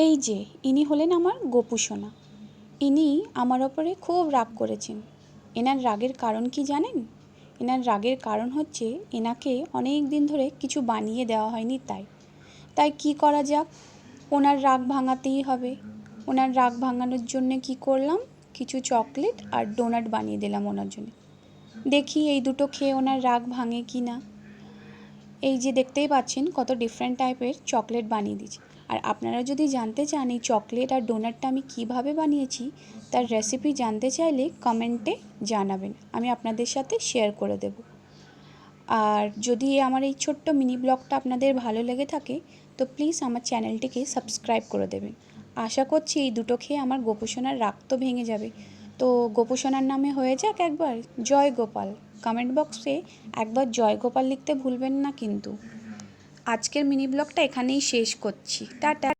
এই যে ইনি হলেন আমার গোপু সোনা। ইনি আমার ওপরে খুব রাগ করেছেন। এনার রাগের কারণ কি জানেন? এনার রাগের কারণ হচ্ছে এনাকে অনেক দিন ধরে কিছু বানিয়ে দেওয়া হয়নি তাই কি করা যাক, ওনার রাগ ভাঙাতেই হবে। ওনার রাগ ভাঙানোর জন্য কি করলাম, কিছু চকলেট আর ডোনাট বানিয়ে দিলাম ওনার জন্য। দেখি এই দুটো খেয়ে ওনার রাগ ভাঙে কি না। এই যে দেখতেই পাচ্ছেন কত ডিফারেন্ট টাইপের চকলেট বানিয়ে দিয়েছি। আর আপনারা যদি জানতে চান এই চকলেট আর ডোনাটটা আমি কিভাবে বানিয়েছি তার রেসিপি জানতে চাইলে কমেন্টে জানাবেন, আমি আপনাদের সাথে শেয়ার করে দেব। আর যদি আমার এই ছোট্ট মিনি ব্লগটা আপনাদের ভালো লেগে থাকে তো প্লিজ আমার চ্যানেলটিকে সাবস্ক্রাইব করে দেবেন। আশা করছি এই দুটো খেয়ে আমার গোপু সোনার রাগ তো ভেঙে যাবে। তো গোপু সোনার নামে হয়ে যাক একবার জয় গোপাল। কমেন্ট বক্সে একবার জয় গোপাল লিখতে ভুলবেন না কিন্তু। আজকের মিনি ব্লগটা এখানেই শেষ করছি। টাটা।